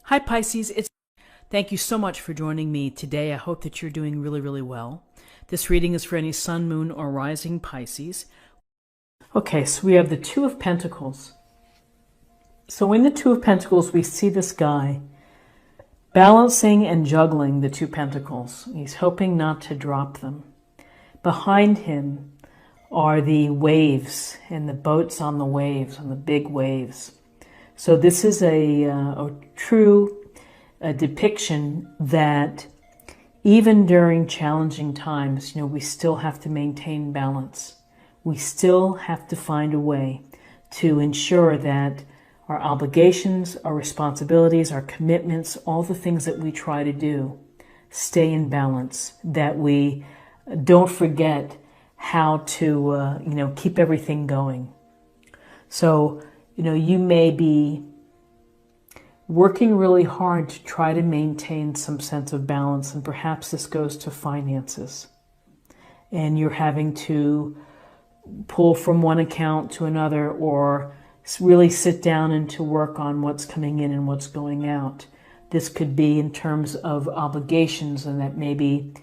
Hi Pisces, thank you so much for joining me today. I hope that you're doing really, really well. This reading is for any sun, moon, or rising Pisces. Okay, so we have the Two of Pentacles. So in the Two of Pentacles, we see this guy balancing and juggling the two pentacles. He's hoping not to drop them. Behind him are the waves and the boats on the waves, on the big waves. So this is a true depiction that even during challenging times, we still have to maintain balance. We still have to find a way to ensure that our obligations, our responsibilities, our commitments, all the things that we try to do stay in balance, that we don't forget how to, keep everything going. So, you may be working really hard to try to maintain some sense of balance, and perhaps this goes to finances. And you're having to pull from one account to another, or really sit down and to work on what's coming in and what's going out. This could be in terms of obligations, and that may be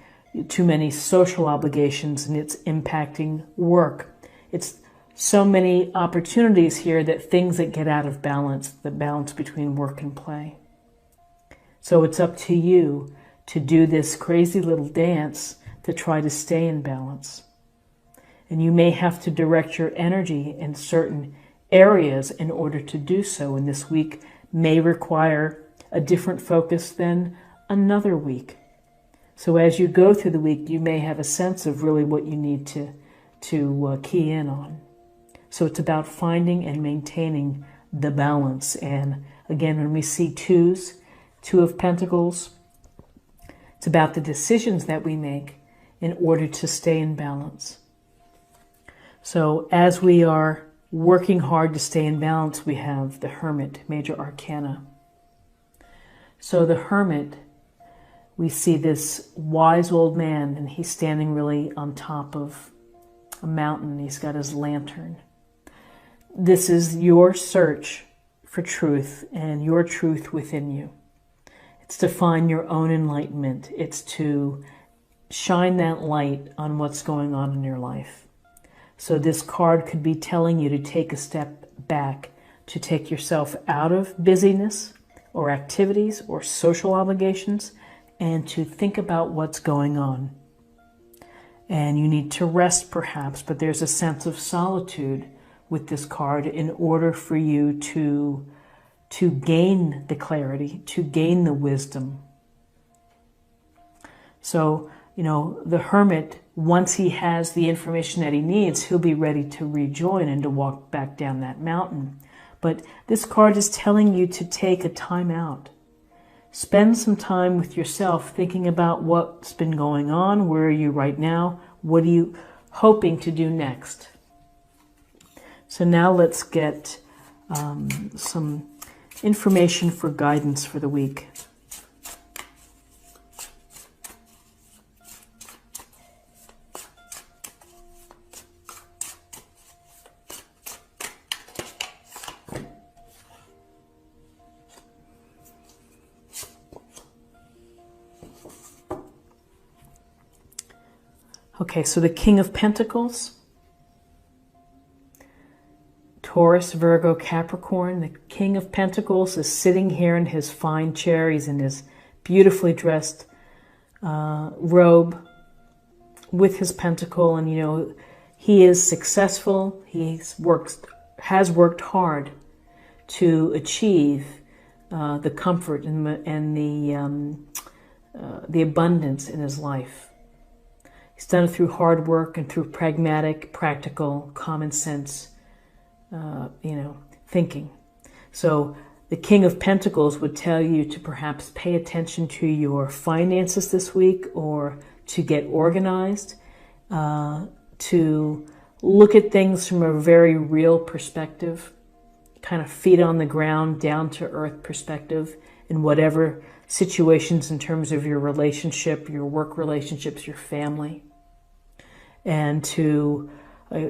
too many social obligations and it's impacting work. It's so many opportunities here that things that get out of balance, the balance between work and play. So it's up to you to do this crazy little dance to try to stay in balance. And you may have to direct your energy in certain areas in order to do so. And this week may require a different focus than another week. So as you go through the week, you may have a sense of really what you need to key in on. So it's about finding and maintaining the balance. And again, when we see Two of Pentacles, it's about the decisions that we make in order to stay in balance. So as we are working hard to stay in balance, we have the Hermit, Major Arcana. So the Hermit, we see this wise old man, and he's standing really on top of a mountain. He's got his lantern. This is your search for truth and your truth within you. It's to find your own enlightenment. It's to shine that light on what's going on in your life. So this card could be telling you to take a step back, to take yourself out of busyness or activities or social obligations, and to think about what's going on. And you need to rest perhaps, but there's a sense of solitude with this card in order for you to gain the clarity, to gain the wisdom. So, the Hermit, once he has the information that he needs, he'll be ready to rejoin and to walk back down that mountain. But this card is telling you to take a time out. Spend some time with yourself thinking about what's been going on. Where are you right now? What are you hoping to do next? So now let's get some information for guidance for the week. Okay, so the King of Pentacles, Taurus, Virgo, Capricorn. The King of Pentacles is sitting here in his fine chair. He's in his beautifully dressed robe with his pentacle, and he is successful. Has worked hard to achieve the comfort and the abundance in his life. He's done it through hard work and through pragmatic, practical, common sense, thinking. So the King of Pentacles would tell you to perhaps pay attention to your finances this week, or to get organized, to look at things from a very real perspective, kind of feet on the ground, down to earth perspective in whatever situations in terms of your relationship, your work relationships, your family. And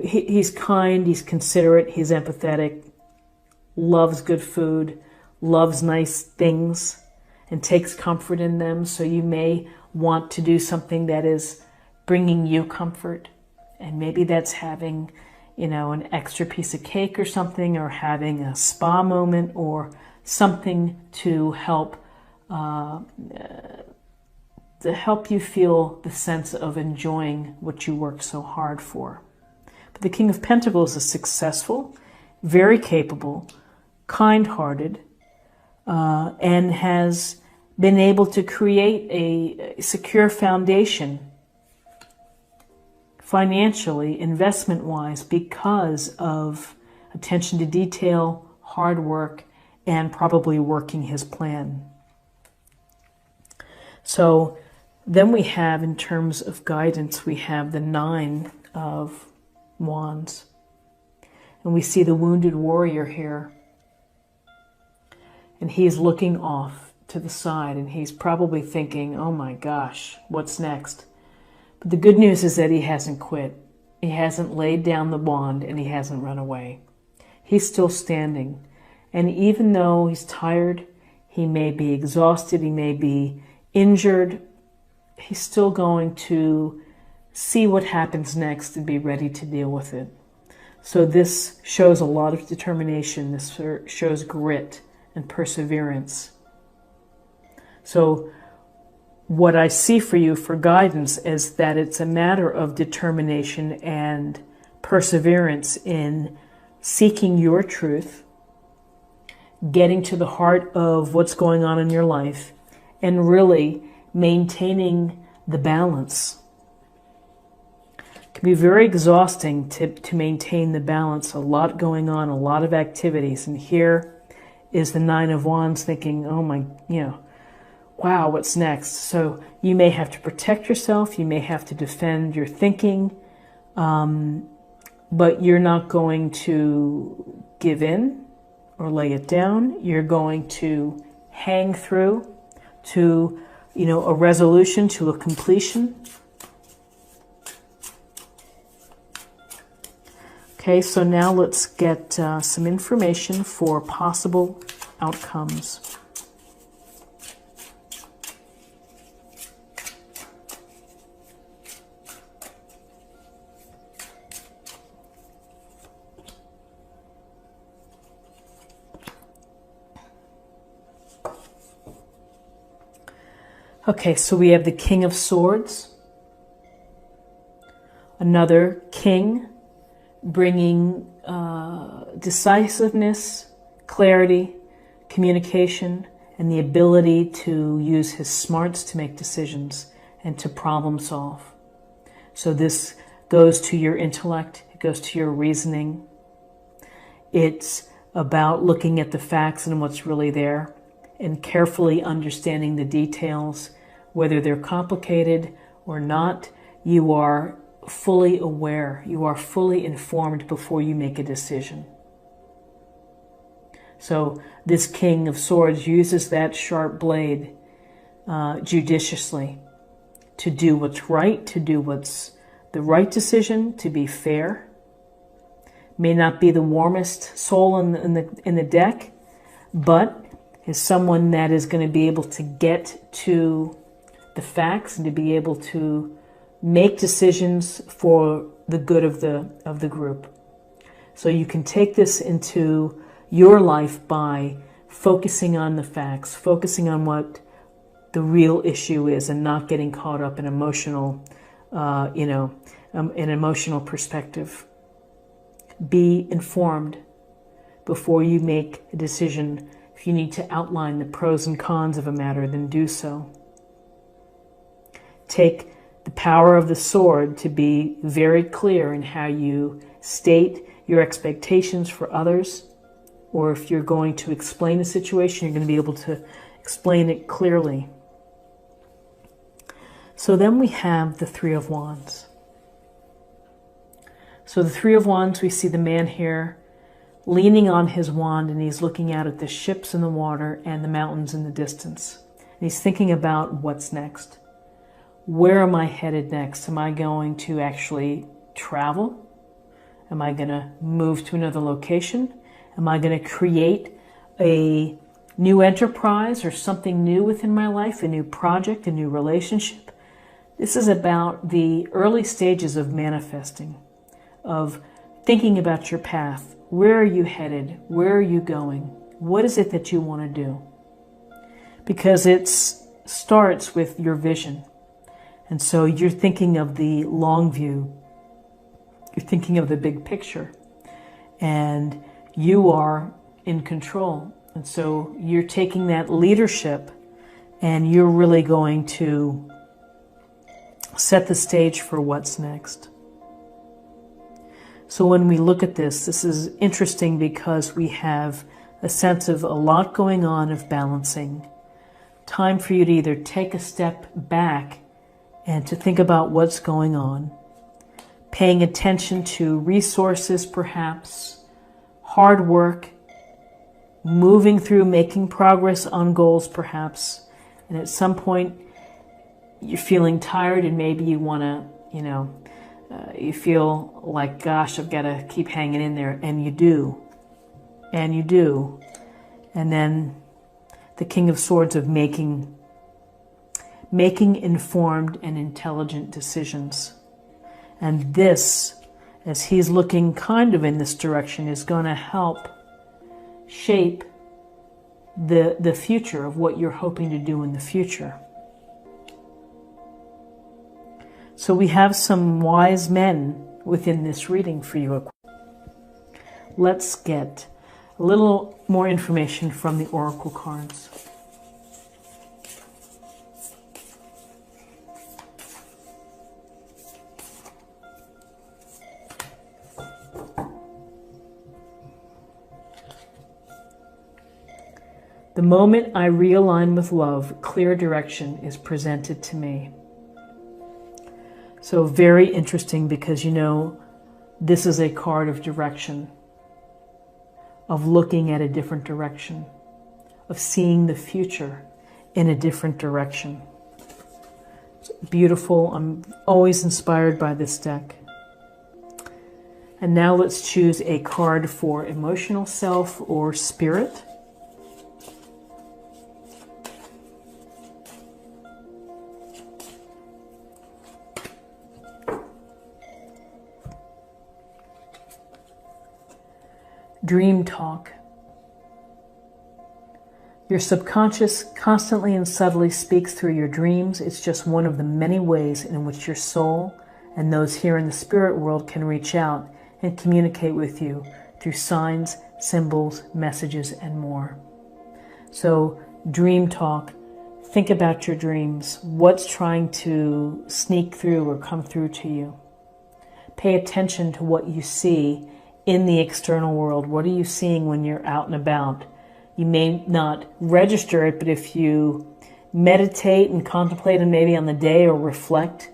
he's kind, he's considerate, he's empathetic, loves good food, loves nice things, and takes comfort in them. So you may want to do something that is bringing you comfort. And maybe that's having, an extra piece of cake or something, or having a spa moment, or something to help you feel the sense of enjoying what you worked so hard for. But the King of Pentacles is successful, very capable, kind-hearted, and has been able to create a secure foundation financially, investment-wise, because of attention to detail, hard work, and probably working his plan. So then we have, in terms of guidance, we have the 9 of Wands. And we see the wounded warrior here. And he's looking off to the side, and he's probably thinking, oh my gosh, what's next? But the good news is that he hasn't quit. He hasn't laid down the wand, and he hasn't run away. He's still standing. And even though he's tired, he may be exhausted, he may be injured, he's still going to see what happens next and be ready to deal with it. So this shows a lot of determination. This shows grit and perseverance. So what I see for you for guidance is that it's a matter of determination and perseverance in seeking your truth, getting to the heart of what's going on in your life, and really maintaining the balance. It can be very exhausting to maintain the balance. A lot going on, a lot of activities. And here is the 9 of Wands thinking, oh my, wow, what's next? So you may have to protect yourself. You may have to defend your thinking. But you're not going to give in or lay it down. You're going to hang through to, a resolution, to a completion. Okay, so now let's get some information for possible outcomes. Okay, so we have the King of Swords, another king, bringing decisiveness, clarity, communication, and the ability to use his smarts to make decisions and to problem solve. So this goes to your intellect, it goes to your reasoning. It's about looking at the facts and what's really there, and carefully understanding the details, whether they're complicated or not. You are fully aware, you are fully informed before you make a decision. So this King of Swords uses that sharp blade judiciously to do what's right, to do what's the right decision, to be fair. May not be the warmest soul in the deck, but is someone that is going to be able to get to the facts and to be able to make decisions for the good of the group. So you can take this into your life by focusing on the facts, focusing on what the real issue is, and not getting caught up in emotional, an emotional perspective. Be informed before you make a decision. If you need to outline the pros and cons of a matter, then do so. Take the power of the sword to be very clear in how you state your expectations for others, or if you're going to explain a situation, you're going to be able to explain it clearly. So then we have the 3 of Wands. So the 3 of Wands, we see the man here leaning on his wand, and he's looking out at the ships in the water and the mountains in the distance. And he's thinking about what's next. Where am I headed next? Am I going to actually travel? Am I going to move to another location? Am I going to create a new enterprise or something new within my life, a new project, a new relationship. This is about the early stages of manifesting, of thinking about your path. Where are you headed? Where are you going? What is it that you want to do? Because it starts with your vision. And so you're thinking of the long view. You're thinking of the big picture. And you are in control. And so you're taking that leadership and you're really going to set the stage for what's next. So when we look at this is interesting because we have a sense of a lot going on, of balancing. Time for you to either take a step back and to think about what's going on, paying attention to resources perhaps, hard work, moving through, making progress on goals perhaps, and at some point you're feeling tired and maybe you want to, you feel like, gosh, I've got to keep hanging in there, and you do. And you do. And then the King of Swords of making informed and intelligent decisions. And this, as he's looking kind of in this direction, is going to help shape the future of what you're hoping to do in the future. So we have some wise men within this reading for you. Let's get a little more information from the oracle cards. The moment I realign with love, clear direction is presented to me. So very interesting because, this is a card of direction, of looking at a different direction, of seeing the future in a different direction. It's beautiful. I'm always inspired by this deck. And now let's choose a card for emotional self or spirit. Dream talk. Your subconscious constantly and subtly speaks through your dreams. It's just one of the many ways in which your soul and those here in the spirit world can reach out and communicate with you through signs, symbols, messages, and more. So, dream talk. Think about your dreams. What's trying to sneak through or come through to you? Pay attention to what you see in the external world. What are you seeing when you're out and about? You may not register it, but if you meditate and contemplate and maybe on the day or reflect,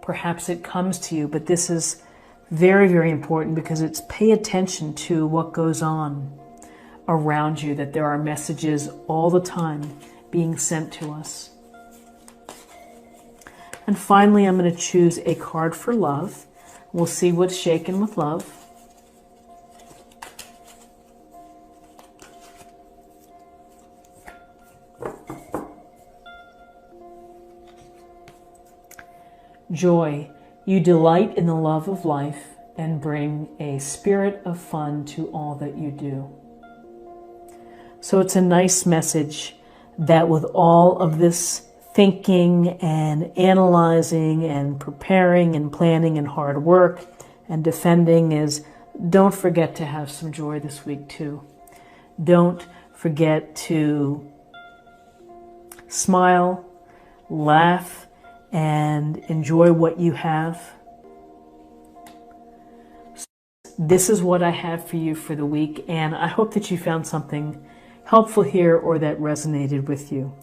perhaps it comes to you. But this is very, very important because it's pay attention to what goes on around you, that there are messages all the time being sent to us. And finally, I'm going to choose a card for love. We'll see what's shaken with love. Joy, you delight in the love of life and bring a spirit of fun to all that you do. So it's a nice message that with all of this thinking and analyzing and preparing and planning and hard work and defending is, don't forget to have some joy this week too. Don't forget to smile, laugh, and enjoy what you have. This is what I have for you for the week, and I hope that you found something helpful here or that resonated with you.